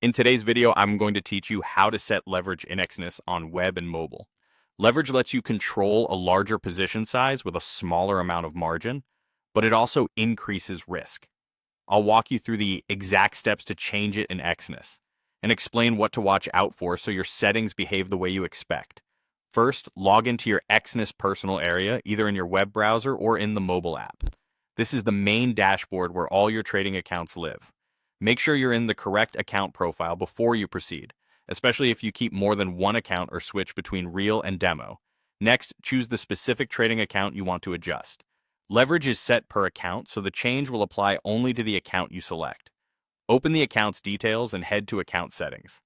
In today's video, I'm going to teach you how to set leverage in Exness on web and mobile. Leverage lets you control a larger position size with a smaller amount of margin, but it also increases risk. I'll walk you through the exact steps to change it in Exness and explain what to watch out for so your settings behave the way you expect. First, log into your Exness personal area, either in your web browser or in the mobile app. This is the main dashboard where all your trading accounts live. Make sure you're in the correct account profile before you proceed, especially if you keep more than one account or switch between real and demo. Next, choose the specific trading account you want to adjust. Leverage is set per account, so the change will apply only to the account you select. Open the account's details and head to Account Settings.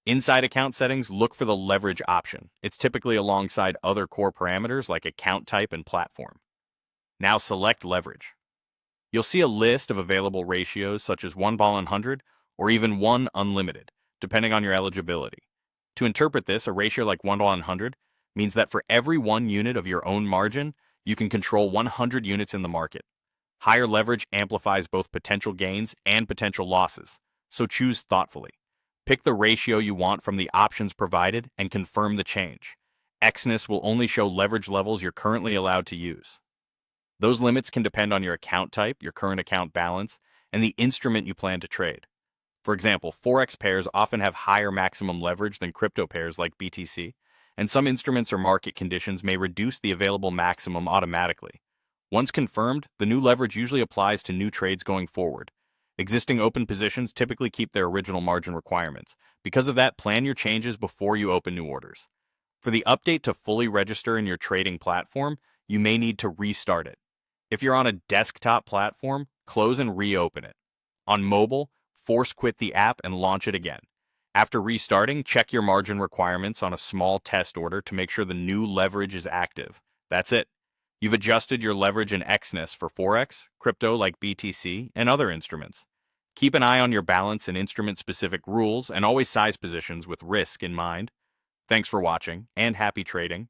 Inside Account Settings, look for the Leverage option. It's typically alongside other core parameters like account type and platform. Now select Leverage. You'll see a list of available ratios such as 1 ball in 100 or even 1 unlimited, depending on your eligibility. To interpret this, a ratio like 1 ball in 100 means that for every 1 unit of your own margin, you can control 100 units in the market. Higher leverage amplifies both potential gains and potential losses, so choose thoughtfully. Pick the ratio you want from the options provided and confirm the change. Exness will only show leverage levels you're currently allowed to use. Those limits can depend on your account type, your current account balance, and the instrument you plan to trade. For example, forex pairs often have higher maximum leverage than crypto pairs like BTC, and some instruments or market conditions may reduce the available maximum automatically. Once confirmed, the new leverage usually applies to new trades going forward. Existing open positions typically keep their original margin requirements. Because of that, plan your changes before you open new orders. For the update to fully register in your trading platform, you may need to restart it. If you're on a desktop platform, close and reopen it. On mobile, force quit the app and launch it again. After restarting, check your margin requirements on a small test order to make sure the new leverage is active. That's it. You've adjusted your leverage in Exness for forex, crypto like BTC, and other instruments. Keep an eye on your balance and instrument-specific rules and always size positions with risk in mind. Thanks for watching, and happy trading.